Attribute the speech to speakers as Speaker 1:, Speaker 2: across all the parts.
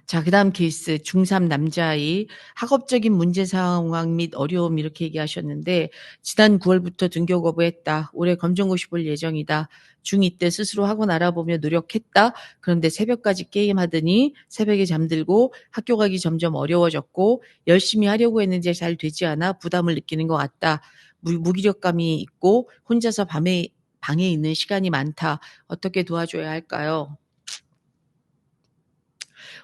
Speaker 1: 자, 그다음 케이스 중3 남자아이 학업적인 문제 상황 및 어려움 이렇게 얘기하셨는데 지난 9월부터 등교 거부했다. 올해 검정고시 볼 예정이다. 중2 때 스스로 학원 알아보며 노력했다. 그런데 새벽까지 게임하더니 새벽에 잠들고 학교 가기 점점 어려워졌고 열심히 하려고 했는데 잘 되지 않아 부담을 느끼는 것 같다. 무기력감이 있고 혼자서 방에 있는 시간이 많다. 어떻게 도와줘야 할까요?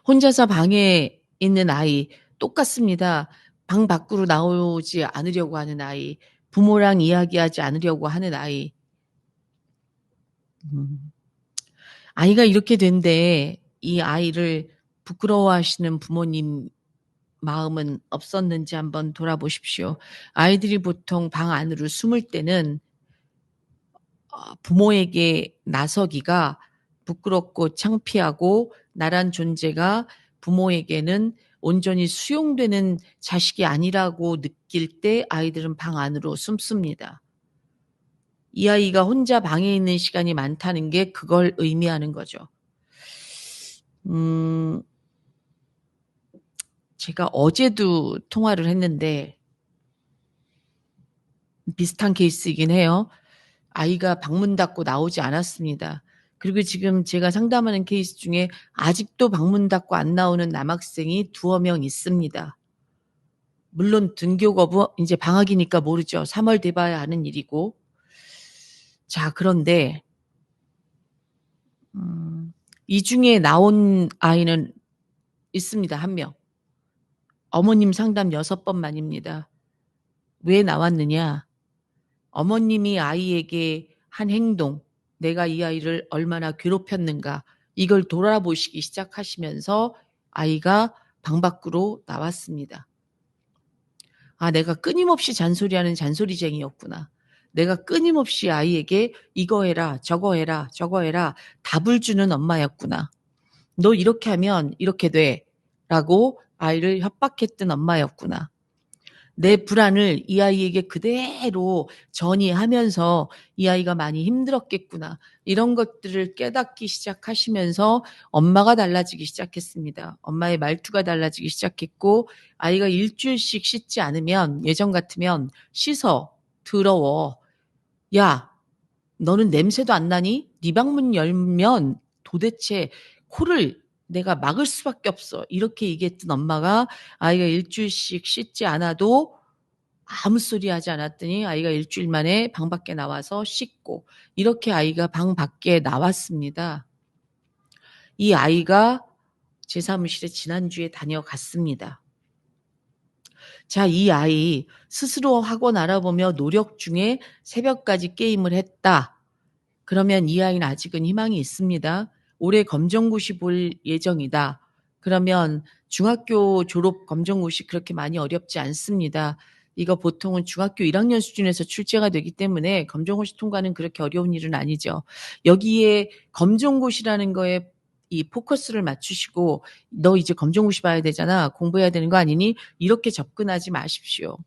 Speaker 1: 혼자서 방에 있는 아이 똑같습니다. 방 밖으로 나오지 않으려고 하는 아이, 부모랑 이야기하지 않으려고 하는 아이. 음. 아이가 이렇게 된데 이 아이를 부끄러워하시는 부모님 마음은 없었는지 한번 돌아보십시오. 아이들이 보통 방 안으로 숨을 때는 부모에게 나서기가 부끄럽고 창피하고 나란 존재가 부모에게는 온전히 수용되는 자식이 아니라고 느낄 때 아이들은 방 안으로 숨습니다. 이 아이가 혼자 방에 있는 시간이 많다는 게 그걸 의미하는 거죠. 음, 제가 어제도 통화를 했는데 비슷한 케이스이긴 해요. 아이가 방문 닫고 나오지 않았습니다. 그리고 지금 제가 상담하는 케이스 중에 아직도 방문 닫고 안 나오는 남학생이 두어 명 있습니다. 물론 등교 거부, 이제 방학이니까 모르죠. 3월 돼봐야 하는 일이고. 자, 그런데, 이 중에 나온 아이는 있습니다. 한 명. 어머님 상담 6번만입니다. 왜 나왔느냐? 어머님이 아이에게 한 행동, 내가 이 아이를 얼마나 괴롭혔는가, 이걸 돌아보시기 시작하시면서 아이가 방 밖으로 나왔습니다. 아, 내가 끊임없이 잔소리하는 잔소리쟁이였구나. 내가 끊임없이 아이에게 이거 해라, 저거 해라, 저거 해라, 답을 주는 엄마였구나. 너 이렇게 하면 이렇게 돼. 라고 아이를 협박했던 엄마였구나. 내 불안을 이 아이에게 그대로 전이하면서 이 아이가 많이 힘들었겠구나. 이런 것들을 깨닫기 시작하시면서 엄마가 달라지기 시작했습니다. 엄마의 말투가 달라지기 시작했고 아이가 일주일씩 씻지 않으면 예전 같으면 씻어, 더러워. 야, 너는 냄새도 안 나니? 네 방문 열면 도대체 코를 내가 막을 수밖에 없어. 이렇게 얘기했던 엄마가 아이가 일주일씩 씻지 않아도 아무 소리 하지 않았더니 아이가 일주일 만에 방 밖에 나와서 씻고 이렇게 아이가 방 밖에 나왔습니다. 이 아이가 제 사무실에 지난주에 다녀갔습니다. 자, 이 아이 스스로 학원 알아보며 노력 중에 새벽까지 게임을 했다. 그러면 이 아이는 아직은 희망이 있습니다. 올해 검정고시 볼 예정이다. 그러면 중학교 졸업 검정고시 그렇게 많이 어렵지 않습니다. 이거 보통은 중학교 1학년 수준에서 출제가 되기 때문에 검정고시 통과는 그렇게 어려운 일은 아니죠. 여기에 검정고시라는 거에 이 포커스를 맞추시고 너 이제 검정고시 봐야 되잖아. 공부해야 되는 거 아니니? 이렇게 접근하지 마십시오.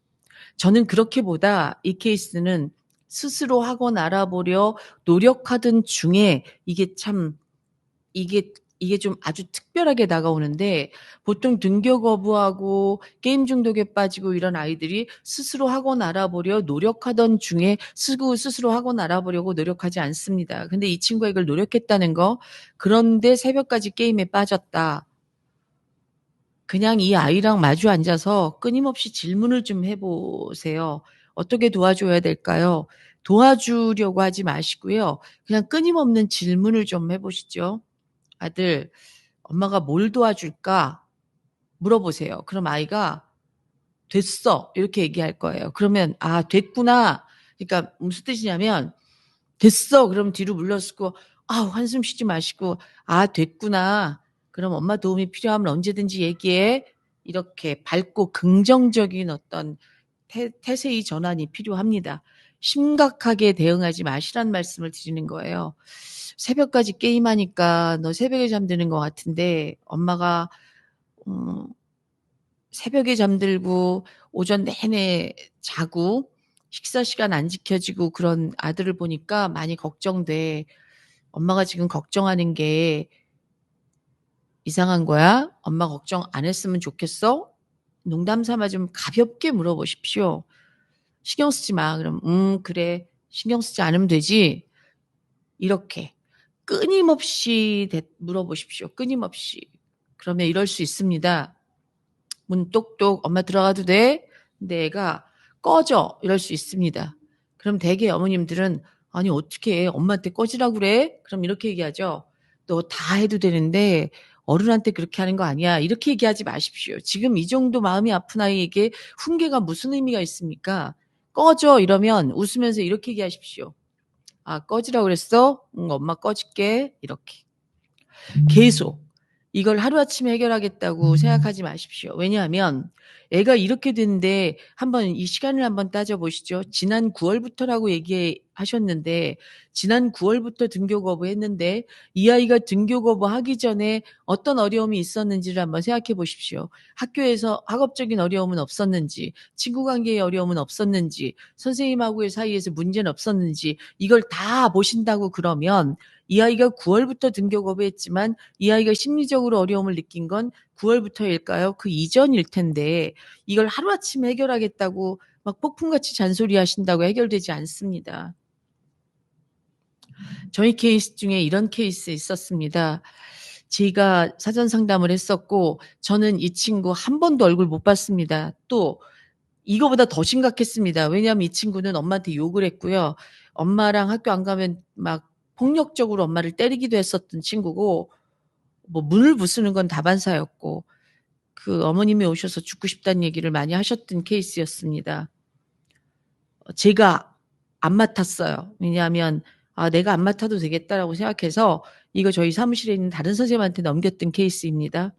Speaker 1: 저는 그렇게보다 이 케이스는 스스로 학원 알아보려 노력하던 중에 이게 좀 아주 특별하게 다가오는데 보통 등교 거부하고 게임 중독에 빠지고 이런 아이들이 스스로 학원 알아보려 노력하던 중에 스스로 학원 알아보려고 노력하지 않습니다. 근데 이 친구가 이걸 노력했다는 거, 그런데 새벽까지 게임에 빠졌다. 그냥 이 아이랑 마주 앉아서 끊임없이 질문을 좀 해보세요. 어떻게 도와줘야 될까요? 도와주려고 하지 마시고요. 그냥 끊임없는 질문을 좀 해보시죠. 아들, 엄마가 뭘 도와줄까? 물어보세요. 그럼 아이가 됐어. 이렇게 얘기할 거예요. 그러면, 아, 됐구나. 그러니까 무슨 뜻이냐면, 됐어. 그럼 뒤로 물러서고, 아, 한숨 쉬지 마시고, 아, 됐구나. 그럼 엄마 도움이 필요하면 언제든지 얘기해. 이렇게 밝고 긍정적인 어떤 태세의 전환이 필요합니다. 심각하게 대응하지 마시란 말씀을 드리는 거예요. 새벽까지 게임하니까 너 새벽에 잠드는 것 같은데 엄마가 음, 새벽에 잠들고 오전 내내 자고 식사 시간 안 지켜지고 그런 아들을 보니까 많이 걱정돼. 엄마가 지금 걱정하는 게 이상한 거야? 엄마 걱정 안 했으면 좋겠어? 농담 삼아 좀 가볍게 물어보십시오. 신경 쓰지 마. 그럼 그래. 신경 쓰지 않으면 되지. 이렇게 끊임없이 물어보십시오. 끊임없이. 그러면 이럴 수 있습니다. 문 똑똑 엄마 들어가도 돼? 근데 애가 꺼져 이럴 수 있습니다. 그럼 대개 어머님들은 아니 어떻게 엄마한테 꺼지라고 그래? 그럼 이렇게 얘기하죠. 너 다 해도 되는데 어른한테 그렇게 하는 거 아니야. 이렇게 얘기하지 마십시오. 지금 이 정도 마음이 아픈 아이에게 훈계가 무슨 의미가 있습니까? 꺼져 이러면 웃으면서 이렇게 얘기하십시오. 아 꺼지라고 그랬어? 응 엄마 꺼질게. 이렇게. 계속 이걸 하루아침에 해결하겠다고 생각하지 마십시오. 왜냐하면 애가 이렇게 됐는데 한번 이 시간을 한번 따져보시죠. 지난 9월부터라고 얘기하셨는데 지난 9월부터 등교 거부했는데 이 아이가 등교 거부하기 전에 어떤 어려움이 있었는지를 한번 생각해 보십시오. 학교에서 학업적인 어려움은 없었는지, 친구 관계의 어려움은 없었는지, 선생님하고의 사이에서 문제는 없었는지 이걸 다 보신다고 그러면 이 아이가 9월부터 등교 거부했지만 이 아이가 심리적으로 어려움을 느낀 건 9월부터일까요? 그 이전일 텐데 이걸 하루아침에 해결하겠다고 막 폭풍같이 잔소리하신다고 해결되지 않습니다. 저희 케이스 중에 이런 케이스 있었습니다. 제가 사전 상담을 했었고 저는 이 친구 한 번도 얼굴 못 봤습니다. 또 이거보다 더 심각했습니다. 왜냐하면 이 친구는 엄마한테 욕을 했고요. 엄마랑 학교 안 가면 막 폭력적으로 엄마를 때리기도 했었던 친구고 뭐 문을 부수는 건 다반사였고 그 어머님이 오셔서 죽고 싶다는 얘기를 많이 하셨던 케이스였습니다. 제가 안 맡았어요. 왜냐하면 아 내가 안 맡아도 되겠다라고 생각해서 이거 저희 사무실에 있는 다른 선생님한테 넘겼던 케이스입니다.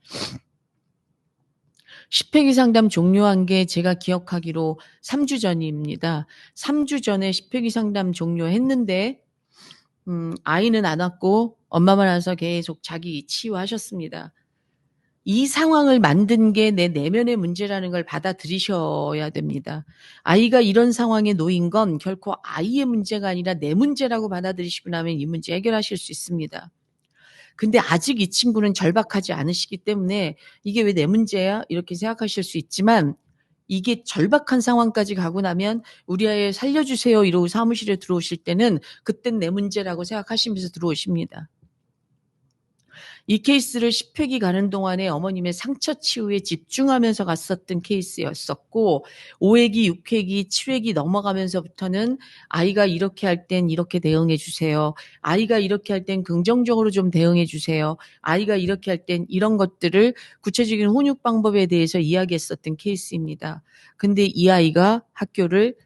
Speaker 1: 10회기 상담 종료한 게 제가 기억하기로 3주 전입니다. 3주 전에 10회기 상담 종료했는데 아이는 안 왔고 엄마만 와서 계속 자기 치유하셨습니다. 이 상황을 만든 게 내 내면의 문제라는 걸 받아들이셔야 됩니다. 아이가 이런 상황에 놓인 건 결코 아이의 문제가 아니라 내 문제라고 받아들이시고 나면 이 문제 해결하실 수 있습니다. 근데 아직 이 친구는 절박하지 않으시기 때문에 이게 왜 내 문제야? 이렇게 생각하실 수 있지만 이게 절박한 상황까지 가고 나면 우리 아이 살려주세요 이러고 사무실에 들어오실 때는 그땐 내 문제라고 생각하시면서 들어오십니다. 이 케이스를 10회기 가는 동안에 어머님의 상처 치유에 집중하면서 갔었던 케이스였었고 5회기, 6회기, 7회기 넘어가면서부터는 아이가 이렇게 할 땐 이렇게 대응해 주세요. 아이가 이렇게 할 땐 긍정적으로 좀 대응해 주세요. 아이가 이렇게 할 땐 이런 것들을 구체적인 훈육 방법에 대해서 이야기했었던 케이스입니다. 근데 이 아이가 학교를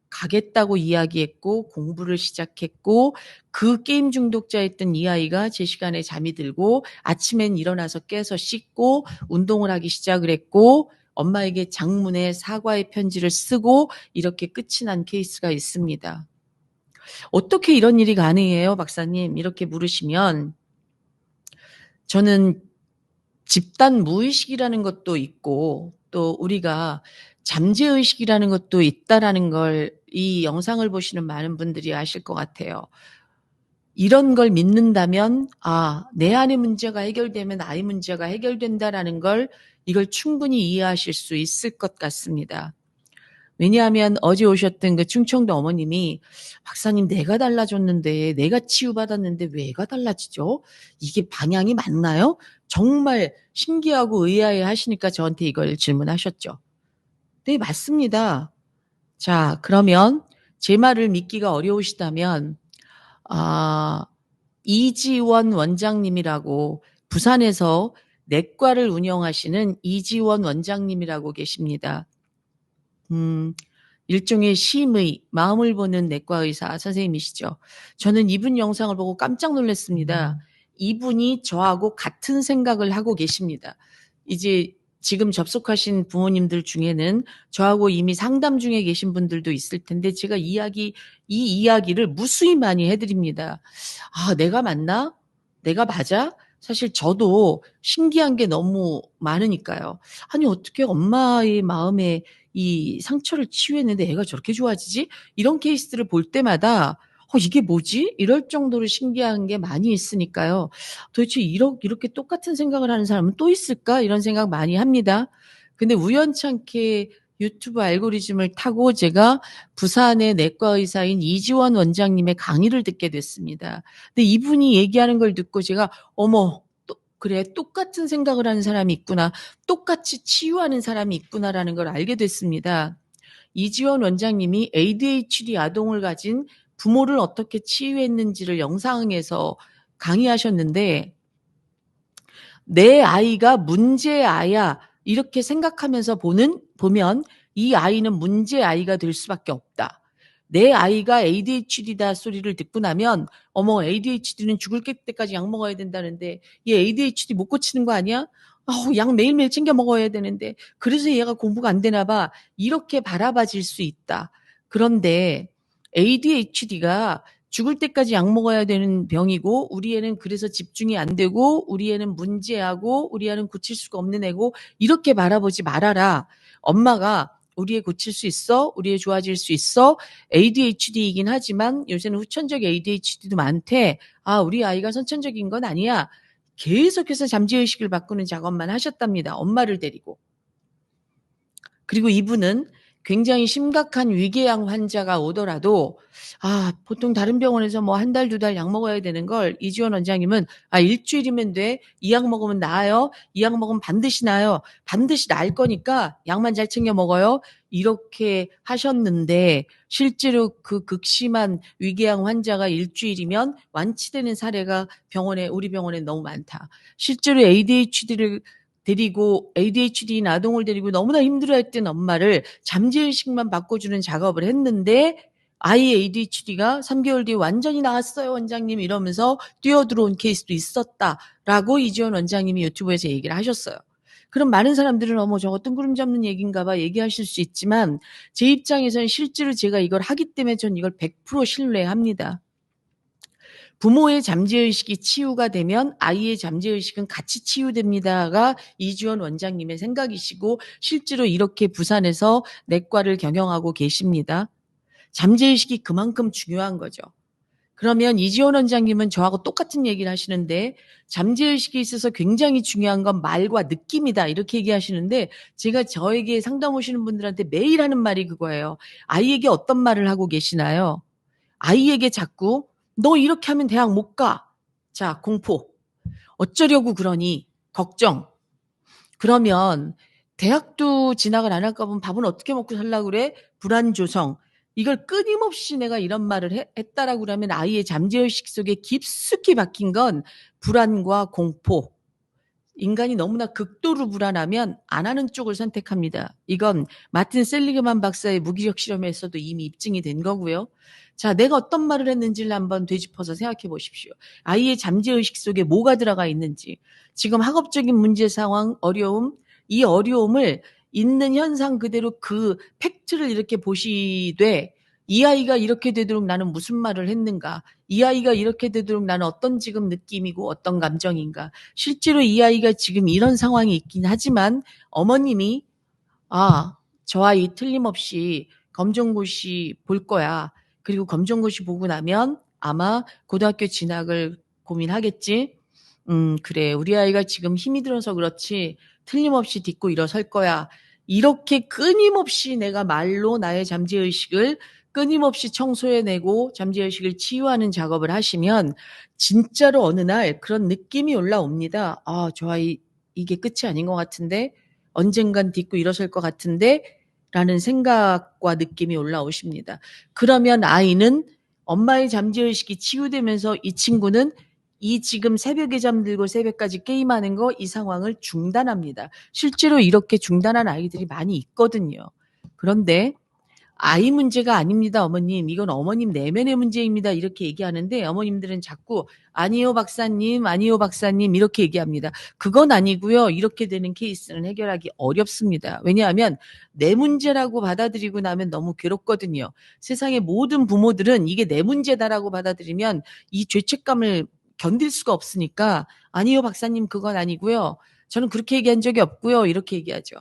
Speaker 1: 가겠다고 이야기했고 공부를 시작했고 그 게임 중독자였던 이 아이가 제 시간에 잠이 들고 아침엔 일어나서 깨서 씻고 운동을 하기 시작을 했고 엄마에게 장문의 사과의 편지를 쓰고 이렇게 끝이 난 케이스가 있습니다. 어떻게 이런 일이 가능해요, 박사님? 이렇게 물으시면 저는 집단 무의식이라는 것도 있고 또 우리가 잠재의식이라는 것도 있다라는 걸 이 영상을 보시는 많은 분들이 아실 것 같아요. 이런 걸 믿는다면 내 안의 문제가 해결되면 아이 문제가 해결된다라는 걸 이걸 충분히 이해하실 수 있을 것 같습니다. 왜냐하면 어제 오셨던 그 충청도 어머님이 박사님 내가 달라졌는데 내가 치유받았는데 왜 애가 달라지죠? 이게 방향이 맞나요? 정말 신기하고 의아해 하시니까 저한테 이걸 질문하셨죠. 네, 맞습니다. 자, 그러면 제 말을 믿기가 어려우시다면 이지원 원장님이라고 부산에서 내과를 운영하시는 이지원 원장님이라고 계십니다. 일종의 심의, 마음을 보는 내과 의사 선생님이시죠. 저는 이분 영상을 보고 깜짝 놀랐습니다. 이분이 저하고 같은 생각을 하고 계십니다. 이제 지금 접속하신 부모님들 중에는 저하고 이미 상담 중에 계신 분들도 있을 텐데 제가 이 이야기를 무수히 많이 해드립니다. 내가 맞나? 내가 맞아? 사실 저도 신기한 게 너무 많으니까요. 아니, 어떻게 엄마의 마음에 이 상처를 치유했는데 애가 저렇게 좋아지지? 이런 케이스들을 볼 때마다 이게 뭐지? 이럴 정도로 신기한 게 많이 있으니까요. 도대체 이렇게 똑같은 생각을 하는 사람은 또 있을까? 이런 생각 많이 합니다. 근데 우연찮게 유튜브 알고리즘을 타고 제가 부산의 내과 의사인 이지원 원장님의 강의를 듣게 됐습니다. 근데 이분이 얘기하는 걸 듣고 제가 어머, 그래, 똑같은 생각을 하는 사람이 있구나. 똑같이 치유하는 사람이 있구나라는 걸 알게 됐습니다. 이지원 원장님이 ADHD 아동을 가진 부모를 어떻게 치유했는지를 영상에서 강의하셨는데, 내 아이가 문제아야 이렇게 생각하면서 보면 이 아이는 문제아이가 될 수밖에 없다. 내 아이가 ADHD다 소리를 듣고 나면 어머, ADHD는 죽을 때까지 약 먹어야 된다는데 얘 ADHD 못 고치는 거 아니야? 약 매일매일 챙겨 먹어야 되는데 그래서 얘가 공부가 안 되나 봐. 이렇게 바라봐질 수 있다. 그런데 ADHD가 죽을 때까지 약 먹어야 되는 병이고 우리 애는 그래서 집중이 안 되고 우리 애는 문제하고 우리 애는 고칠 수가 없는 애고 이렇게 바라보지 말아라. 엄마가 우리 애 고칠 수 있어? 우리 애 좋아질 수 있어? ADHD이긴 하지만 요새는 후천적 ADHD도 많대. 우리 아이가 선천적인 건 아니야. 계속해서 잠재의식을 바꾸는 작업만 하셨답니다. 엄마를 데리고. 그리고 이분은 굉장히 심각한 위궤양 환자가 오더라도 보통 다른 병원에서 뭐 한 달, 두 달 약 먹어야 되는 걸 이지원 원장님은 일주일이면 돼. 이 약 먹으면 나아요. 이 약 먹으면 반드시 나아요. 반드시 나을 거니까 약만 잘 챙겨 먹어요. 이렇게 하셨는데 실제로 그 극심한 위궤양 환자가 일주일이면 완치되는 사례가 우리 병원에 너무 많다. 실제로 ADHD인 아동을 데리고 너무나 힘들어했던 엄마를 잠재의식만 바꿔주는 작업을 했는데 아이 ADHD가 3개월 뒤에 완전히 나았어요, 원장님 이러면서 뛰어들어온 케이스도 있었다라고 이지원 원장님이 유튜브에서 얘기를 하셨어요. 그럼 많은 사람들은 어머 저거 뜬구름 잡는 얘기인가 봐 얘기하실 수 있지만 제 입장에서는 실제로 제가 이걸 하기 때문에 전 이걸 100% 신뢰합니다. 부모의 잠재의식이 치유가 되면 아이의 잠재의식은 같이 치유됩니다가 이지원 원장님의 생각이시고 실제로 이렇게 부산에서 내과를 경영하고 계십니다. 잠재의식이 그만큼 중요한 거죠. 그러면 이지원 원장님은 저하고 똑같은 얘기를 하시는데 잠재의식에 있어서 굉장히 중요한 건 말과 느낌이다 이렇게 얘기하시는데 제가 저에게 상담 오시는 분들한테 매일 하는 말이 그거예요. 아이에게 어떤 말을 하고 계시나요? 아이에게 자꾸 너 이렇게 하면 대학 못 가. 자, 공포. 어쩌려고 그러니? 걱정. 그러면 대학도 진학을 안 할까 보면 밥은 어떻게 먹고 살라고 그래? 불안조성. 이걸 끊임없이 내가 이런 말을 했다라고 그러면 아이의 잠재의식 속에 깊숙이 박힌 건 불안과 공포. 인간이 너무나 극도로 불안하면 안 하는 쪽을 선택합니다. 이건 마틴 셀리그만 박사의 무기력 실험에서도 이미 입증이 된 거고요. 자, 내가 어떤 말을 했는지를 한번 되짚어서 생각해 보십시오. 아이의 잠재의식 속에 뭐가 들어가 있는지. 지금 학업적인 문제 상황, 어려움, 이 어려움을 있는 현상 그대로 그 팩트를 이렇게 보시되 이 아이가 이렇게 되도록 나는 무슨 말을 했는가? 이 아이가 이렇게 되도록 나는 어떤 지금 느낌이고 어떤 감정인가? 실제로 이 아이가 지금 이런 상황이 있긴 하지만 어머님이 저 아이 틀림없이 검정고시 볼 거야. 그리고 검정고시 보고 나면 아마 고등학교 진학을 고민하겠지. 그래. 우리 아이가 지금 힘이 들어서 그렇지 틀림없이 딛고 일어설 거야. 이렇게 끊임없이 내가 말로 나의 잠재의식을 끊임없이 청소해내고 잠재의식을 치유하는 작업을 하시면 진짜로 어느 날 그런 느낌이 올라옵니다. 저 아이 이게 끝이 아닌 것 같은데 언젠간 딛고 일어설 것 같은데 라는 생각과 느낌이 올라오십니다. 그러면 아이는 엄마의 잠재의식이 치유되면서 이 친구는 이 지금 새벽에 잠들고 새벽까지 게임하는 거 이 상황을 중단합니다. 실제로 이렇게 중단한 아이들이 많이 있거든요. 그런데 아이 문제가 아닙니다, 어머님. 이건 어머님 내면의 문제입니다. 이렇게 얘기하는데 어머님들은 자꾸 아니요, 박사님, 아니요, 박사님 이렇게 얘기합니다. 그건 아니고요. 이렇게 되는 케이스는 해결하기 어렵습니다. 왜냐하면 내 문제라고 받아들이고 나면 너무 괴롭거든요. 세상의 모든 부모들은 이게 내 문제다라고 받아들이면 이 죄책감을 견딜 수가 없으니까 아니요, 박사님 그건 아니고요. 저는 그렇게 얘기한 적이 없고요. 이렇게 얘기하죠.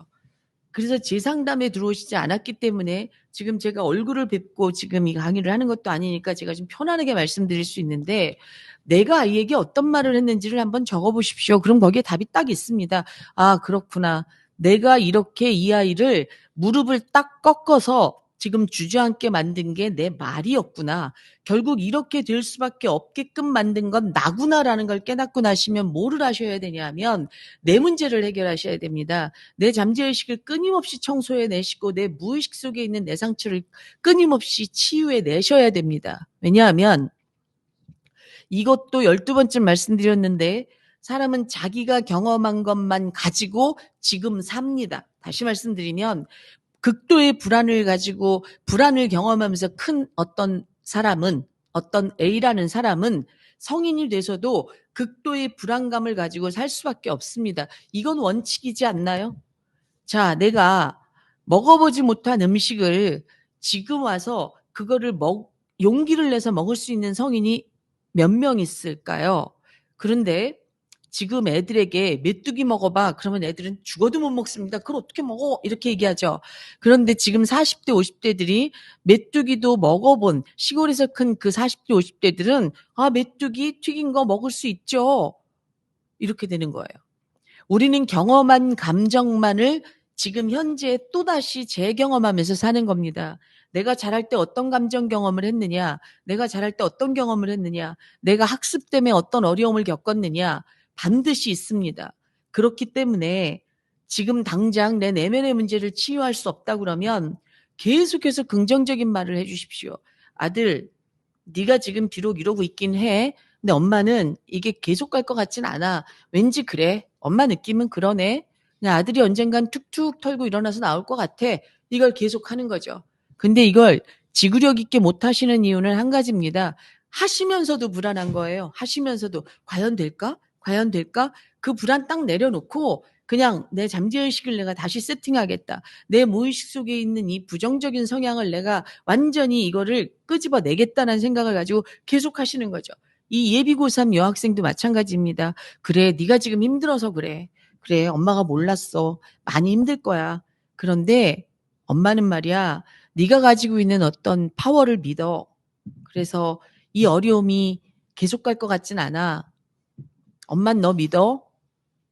Speaker 1: 그래서 제 상담에 들어오시지 않았기 때문에 지금 제가 얼굴을 뵙고 지금 이 강의를 하는 것도 아니니까 제가 좀 편안하게 말씀드릴 수 있는데, 내가 아이에게 어떤 말을 했는지를 한번 적어보십시오. 그럼 거기에 답이 딱 있습니다. 아, 그렇구나. 내가 이렇게 이 아이를 무릎을 딱 꺾어서 지금 주저앉게 만든 게 내 말이었구나. 결국 이렇게 될 수밖에 없게끔 만든 건 나구나라는 걸 깨닫고 나시면 뭐를 하셔야 되냐면 내 문제를 해결하셔야 됩니다. 내 잠재의식을 끊임없이 청소해 내시고 내 무의식 속에 있는 내 상처를 끊임없이 치유해 내셔야 됩니다. 왜냐하면 이것도 12번쯤 말씀드렸는데, 사람은 자기가 경험한 것만 가지고 지금 삽니다. 다시 말씀드리면 극도의 불안을 가지고 불안을 경험하면서 큰 어떤 A라는 사람은 성인이 돼서도 극도의 불안감을 가지고 살 수밖에 없습니다. 이건 원칙이지 않나요? 자, 내가 먹어보지 못한 음식을 지금 와서 그거를 용기를 내서 먹을 수 있는 성인이 몇 명 있을까요? 그런데 지금 애들에게 메뚜기 먹어봐. 그러면 애들은 죽어도 못 먹습니다. 그걸 어떻게 먹어? 이렇게 얘기하죠. 그런데 지금 40대, 50대들이 메뚜기도 먹어본 시골에서 큰 그 40대, 50대들은 아, 메뚜기 튀긴 거 먹을 수 있죠. 이렇게 되는 거예요. 우리는 경험한 감정만을 지금 현재 또다시 재경험하면서 사는 겁니다. 내가 자랄 때 어떤 감정 경험을 했느냐, 내가 자랄 때 어떤 경험을 했느냐, 내가 학습 때문에 어떤 어려움을 겪었느냐, 반드시 있습니다. 그렇기 때문에 지금 당장 내 내면의 문제를 치유할 수 없다 그러면 계속해서 긍정적인 말을 해주십시오. 아들, 네가 지금 비록 이러고 있긴 해. 근데 엄마는 이게 계속 갈 것 같진 않아. 왠지 그래. 엄마 느낌은 그러네. 그냥 아들이 언젠간 툭툭 털고 일어나서 나올 것 같아. 이걸 계속 하는 거죠. 근데 이걸 지구력 있게 못 하시는 이유는 한 가지입니다. 하시면서도 불안한 거예요. 하시면서도 과연 될까? 과연 될까? 그 불안 딱 내려놓고 그냥 내 잠재의식을 내가 다시 세팅하겠다. 내 무의식 속에 있는 이 부정적인 성향을 내가 완전히 이거를 끄집어내겠다는 생각을 가지고 계속 하시는 거죠. 이 예비고3 여학생도 마찬가지입니다. 그래, 네가 지금 힘들어서 그래. 그래, 엄마가 몰랐어. 많이 힘들 거야. 그런데 엄마는 말이야, 네가 가지고 있는 어떤 파워를 믿어. 그래서 이 어려움이 계속 갈 것 같진 않아. 엄만 너 믿어.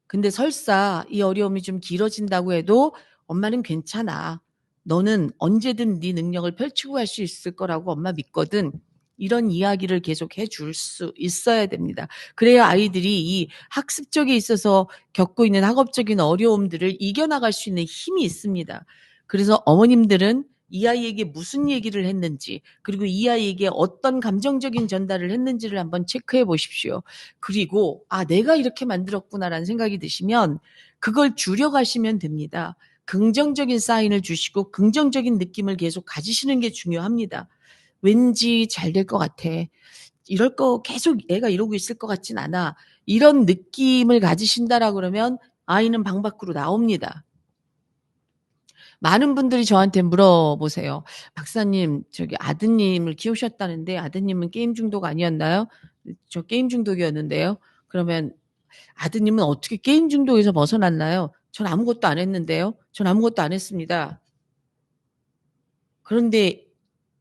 Speaker 1: 근데 설사 이 어려움이 좀 길어진다고 해도 엄마는 괜찮아. 너는 언제든 네 능력을 펼치고 갈 수 있을 거라고 엄마 믿거든. 이런 이야기를 계속 해줄 수 있어야 됩니다. 그래야 아이들이 이 학습적에 있어서 겪고 있는 학업적인 어려움들을 이겨나갈 수 있는 힘이 있습니다. 그래서 어머님들은 이 아이에게 무슨 얘기를 했는지, 그리고 이 아이에게 어떤 감정적인 전달을 했는지를 한번 체크해 보십시오. 그리고 아, 내가 이렇게 만들었구나라는 생각이 드시면 그걸 줄여가시면 됩니다. 긍정적인 사인을 주시고 긍정적인 느낌을 계속 가지시는 게 중요합니다. 왠지 잘 될 것 같아. 이럴 거 계속 애가 이러고 있을 것 같진 않아. 이런 느낌을 가지신다라 그러면 아이는 방 밖으로 나옵니다. 많은 분들이 저한테 물어보세요. 박사님, 저기 아드님을 키우셨다는데 아드님은 게임 중독 아니었나요? 저 게임 중독이었는데요. 그러면 아드님은 어떻게 게임 중독에서 벗어났나요? 전 아무것도 안 했는데요. 전 아무것도 안 했습니다. 그런데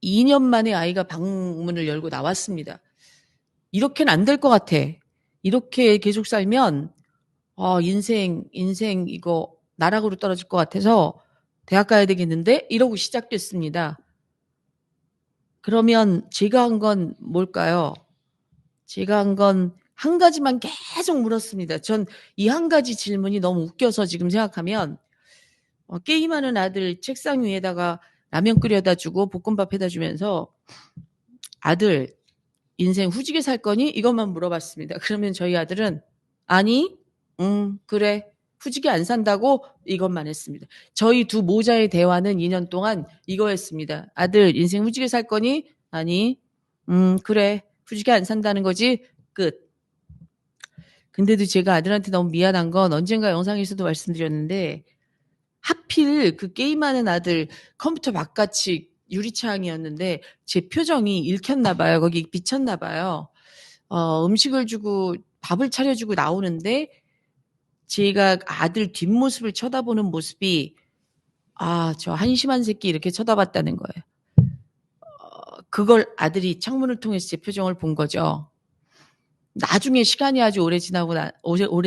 Speaker 1: 2년 만에 아이가 방문을 열고 나왔습니다. 이렇게는 안 될 것 같아. 이렇게 계속 살면 인생 이거 나락으로 떨어질 것 같아서 대학 가야 되겠는데? 이러고 시작됐습니다. 그러면 제가 한 건 뭘까요? 제가 한 건 한 가지만 계속 물었습니다. 전 이 한 가지 질문이 너무 웃겨서 지금 생각하면 게임하는 아들 책상 위에다가 라면 끓여다 주고 볶음밥 해다 주면서 아들 인생 후지게 살 거니? 이것만 물어봤습니다. 그러면 저희 아들은 아니, 그래. 후지게 안 산다고 이것만 했습니다. 저희 두 모자의 대화는 2년 동안 이거였습니다. 아들 인생 후지게 살 거니? 아니, 그래. 후지게 안 산다는 거지? 끝. 근데도 제가 아들한테 너무 미안한 건 언젠가 영상에서도 말씀드렸는데 하필 그 게임하는 아들 컴퓨터 바깥이 유리창이었는데 제 표정이 읽혔나 봐요. 거기 비쳤나 봐요. 음식을 주고 밥을 차려주고 나오는데 제가 아들 뒷모습을 쳐다보는 모습이 저 한심한 새끼 이렇게 쳐다봤다는 거예요. 그걸 아들이 창문을 통해서 제 표정을 본 거죠. 나중에 시간이 아주 오래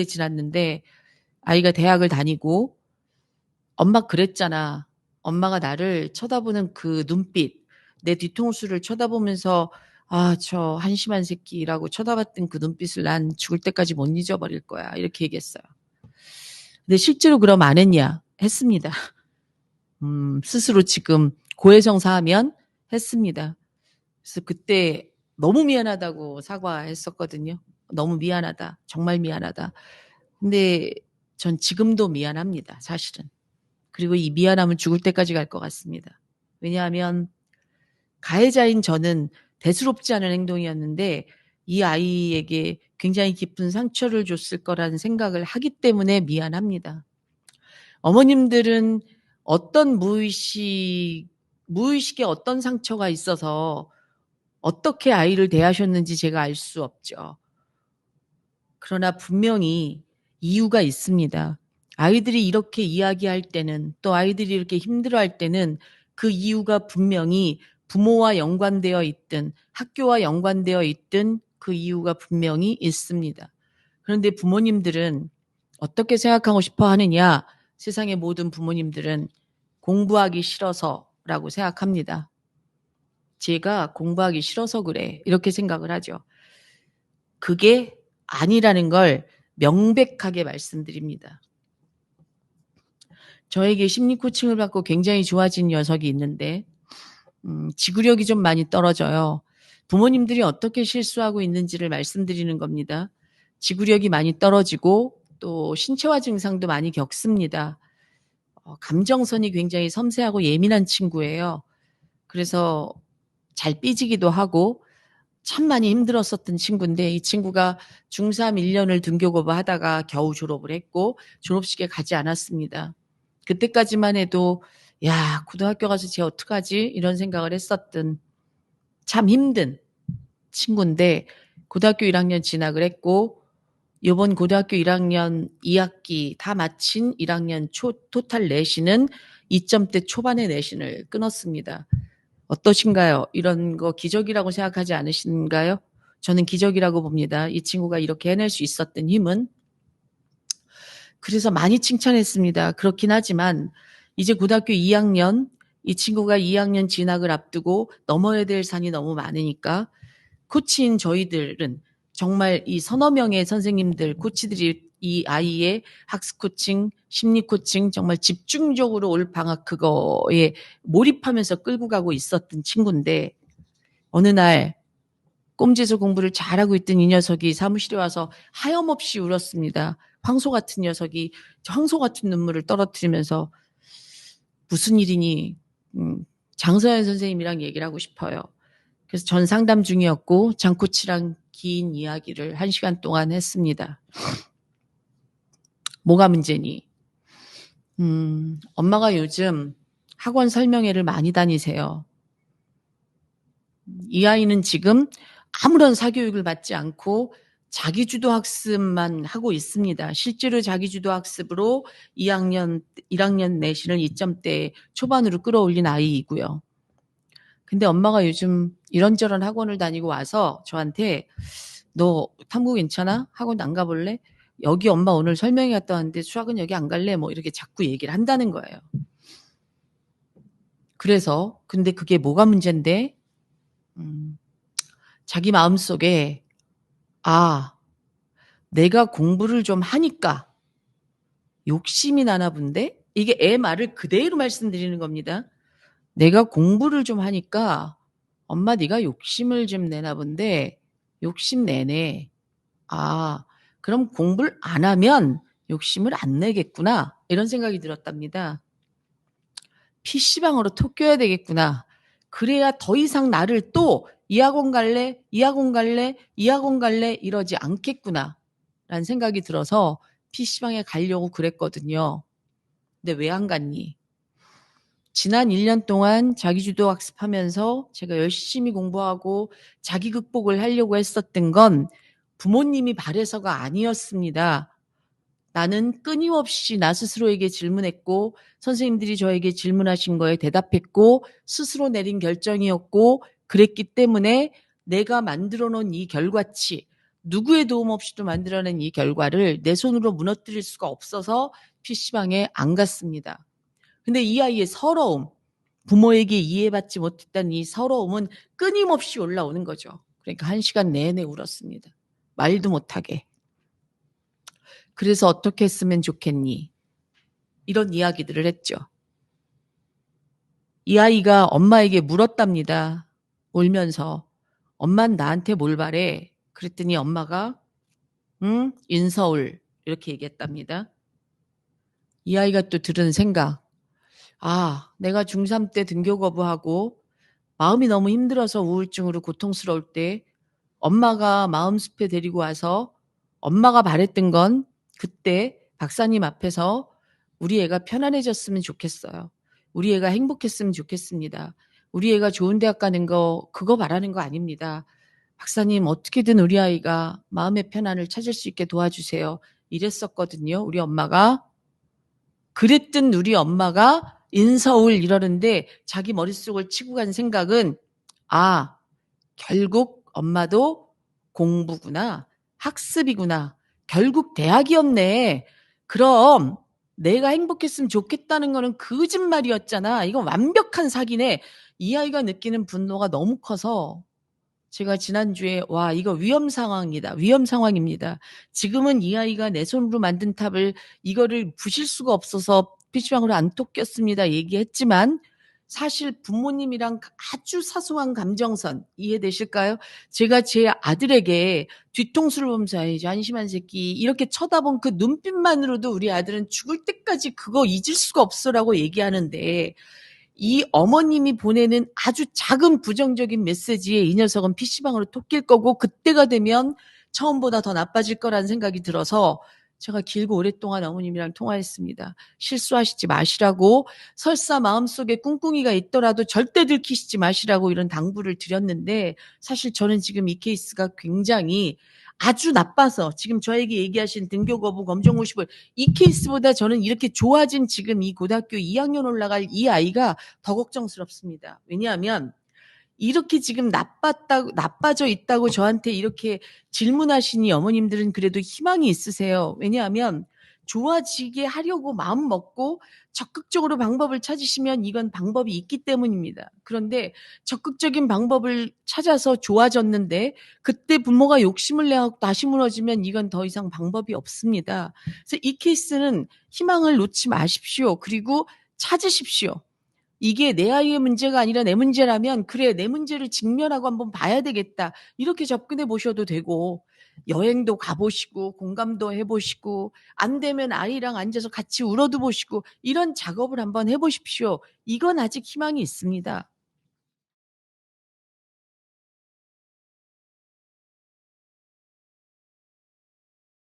Speaker 1: 지났는데 아이가 대학을 다니고 엄마 그랬잖아. 엄마가 나를 쳐다보는 그 눈빛, 내 뒤통수를 쳐다보면서 저 한심한 새끼라고 쳐다봤던 그 눈빛을 난 죽을 때까지 못 잊어버릴 거야. 이렇게 얘기했어요. 근데 실제로 그럼 안 했냐? 했습니다. 스스로 지금 고해성사하면 했습니다. 그래서 그때 너무 미안하다고 사과했었거든요. 너무 미안하다. 정말 미안하다. 근데 전 지금도 미안합니다. 사실은. 그리고 이 미안함은 죽을 때까지 갈 것 같습니다. 왜냐하면 가해자인 저는 대수롭지 않은 행동이었는데 이 아이에게 굉장히 깊은 상처를 줬을 거라는 생각을 하기 때문에 미안합니다. 어머님들은 어떤 무의식에 어떤 상처가 있어서 어떻게 아이를 대하셨는지 제가 알 수 없죠. 그러나 분명히 이유가 있습니다. 아이들이 이렇게 이야기할 때는 또 아이들이 이렇게 힘들어할 때는 그 이유가 분명히 부모와 연관되어 있든 학교와 연관되어 있든 그 이유가 분명히 있습니다. 그런데 부모님들은 어떻게 생각하고 싶어 하느냐? 세상의 모든 부모님들은 공부하기 싫어서라고 생각합니다. 제가 공부하기 싫어서 그래. 이렇게 생각을 하죠. 그게 아니라는 걸 명백하게 말씀드립니다. 저에게 심리 코칭을 받고 굉장히 좋아진 녀석이 있는데 지구력이 좀 많이 떨어져요. 부모님들이 어떻게 실수하고 있는지를 말씀드리는 겁니다. 지구력이 많이 떨어지고 또 신체화 증상도 많이 겪습니다. 감정선이 굉장히 섬세하고 예민한 친구예요. 그래서 잘 삐지기도 하고 참 많이 힘들었었던 친구인데 이 친구가 중3 1년을 등교고사 하다가 겨우 졸업을 했고 졸업식에 가지 않았습니다. 그때까지만 해도 야, 고등학교 가서 쟤 어떡하지? 이런 생각을 했었던 참 힘든 친구인데 고등학교 1학년 진학을 했고 이번 고등학교 1학년 2학기 다 마친 1학년 토탈 내신은 2점대 초반의 내신을 끊었습니다. 어떠신가요? 이런 거 기적이라고 생각하지 않으신가요? 저는 기적이라고 봅니다. 이 친구가 이렇게 해낼 수 있었던 힘은. 그래서 많이 칭찬했습니다. 그렇긴 하지만 이제 고등학교 2학년, 이 친구가 2학년 진학을 앞두고 넘어야 될 산이 너무 많으니까 코치인 저희들은 정말 이 서너 명의 선생님들, 코치들이 이 아이의 학습 코칭, 심리 코칭 정말 집중적으로 올 방학 그거에 몰입하면서 끌고 가고 있었던 친구인데 어느 날 꼼지에서 공부를 잘하고 있던 이 녀석이 사무실에 와서 하염없이 울었습니다. 황소 같은 녀석이 황소 같은 눈물을 떨어뜨리면서 무슨 일이니 장서연 선생님이랑 얘기를 하고 싶어요. 그래서 전 상담 중이었고 장코치랑 긴 이야기를 1시간 동안 했습니다. 뭐가 문제니? 엄마가 요즘 학원 설명회를 많이 다니세요. 이 아이는 지금 아무런 사교육을 받지 않고 자기주도 학습만 하고 있습니다. 실제로 자기주도 학습으로 1학년 내신을 2점대 초반으로 끌어올린 아이이고요. 근데 엄마가 요즘 이런저런 학원을 다니고 와서 저한테 너 탐구 괜찮아? 학원 안 가볼래? 여기 엄마 오늘 설명회 갔다 왔는데 수학은 여기 안 갈래? 뭐 이렇게 자꾸 얘기를 한다는 거예요. 그래서 근데 그게 뭐가 문제인데 자기 마음속에 내가 공부를 좀 하니까 욕심이 나나 본데? 이게 애 말을 그대로 말씀드리는 겁니다. 내가 공부를 좀 하니까 엄마 네가 욕심을 좀 내나 본데 욕심 내네. 그럼 공부를 안 하면 욕심을 안 내겠구나. 이런 생각이 들었답니다. PC방으로 톡 껴야 되겠구나. 그래야 더 이상 나를 또 이 학원 갈래? 이 학원 갈래? 이 학원 갈래? 이러지 않겠구나. 라는 생각이 들어서 PC방에 가려고 그랬거든요. 근데 왜 안 갔니? 지난 1년 동안 자기주도 학습하면서 제가 열심히 공부하고 자기 극복을 하려고 했었던 건 부모님이 바래서가 아니었습니다. 나는 끊임없이 나 스스로에게 질문했고 선생님들이 저에게 질문하신 거에 대답했고 스스로 내린 결정이었고 그랬기 때문에 내가 만들어 놓은 이 결과치, 누구의 도움 없이도 만들어낸 이 결과를 내 손으로 무너뜨릴 수가 없어서 PC방에 안 갔습니다. 근데 이 아이의 서러움, 부모에게 이해받지 못했다는 이 서러움은 끊임없이 올라오는 거죠. 그러니까 1시간 내내 울었습니다. 말도 못하게. 그래서 어떻게 했으면 좋겠니? 이런 이야기들을 했죠. 이 아이가 엄마에게 물었답니다. 울면서. 엄만 나한테 뭘 바래? 그랬더니 엄마가 응? 인서울 이렇게 얘기했답니다. 이 아이가 또 들은 생각. 아, 내가 중3 때 등교 거부하고 마음이 너무 힘들어서 우울증으로 고통스러울 때 엄마가 마음숲에 데리고 와서 엄마가 바랬던 건 그때 박사님 앞에서 우리 애가 편안해졌으면 좋겠어요. 우리 애가 행복했으면 좋겠습니다. 우리 애가 좋은 대학 가는 거 그거 바라는 거 아닙니다. 박사님 어떻게든 우리 아이가 마음의 편안을 찾을 수 있게 도와주세요. 이랬었거든요. 우리 엄마가. 그랬던 우리 엄마가 인서울 이러는데 자기 머릿속을 치고 간 생각은 아, 결국 엄마도 공부구나. 학습이구나. 결국 대학이었네. 그럼 내가 행복했으면 좋겠다는 거는 거짓말이었잖아. 이건 완벽한 사기네. 이 아이가 느끼는 분노가 너무 커서 제가 지난주에 와 이거 위험 상황이다. 위험 상황입니다. 지금은 이 아이가 내 손으로 만든 탑을 이거를 부실 수가 없어서 PC방으로 안 쫓겼습니다. 얘기했지만 사실 부모님이랑 아주 사소한 감정선 이해되실까요? 제가 제 아들에게 뒤통수를 보면서 아이 한심한 새끼 이렇게 쳐다본 그 눈빛만으로도 우리 아들은 죽을 때까지 그거 잊을 수가 없어라고 얘기하는데 이 어머님이 보내는 아주 작은 부정적인 메시지에 이 녀석은 PC방으로 톡낄 거고 그때가 되면 처음보다 더 나빠질 거라는 생각이 들어서 제가 길고 오랫동안 어머님이랑 통화했습니다. 실수하시지 마시라고 설사 마음속에 꿍꿍이가 있더라도 절대 들키시지 마시라고 이런 당부를 드렸는데 사실 저는 지금 이 케이스가 굉장히 아주 나빠서 지금 저에게 얘기하신 등교 거부 검정 50을 이 케이스보다 저는 이렇게 좋아진 지금 이 고등학교 2학년 올라갈 이 아이가 더 걱정스럽습니다. 왜냐하면 이렇게 지금 나빠져 있다고 저한테 이렇게 질문하시니 어머님들은 그래도 희망이 있으세요. 왜냐하면 좋아지게 하려고 마음 먹고 적극적으로 방법을 찾으시면 이건 방법이 있기 때문입니다. 그런데 적극적인 방법을 찾아서 좋아졌는데 그때 부모가 욕심을 내고 다시 무너지면 이건 더 이상 방법이 없습니다. 그래서 이 케이스는 희망을 놓지 마십시오. 그리고 찾으십시오. 이게 내 아이의 문제가 아니라 내 문제라면 그래 내 문제를 직면하고 한번 봐야 되겠다. 이렇게 접근해 보셔도 되고 여행도 가보시고 공감도 해보시고 안 되면 아이랑 앉아서 같이 울어도 보시고 이런 작업을 한번 해보십시오. 이건 아직 희망이 있습니다.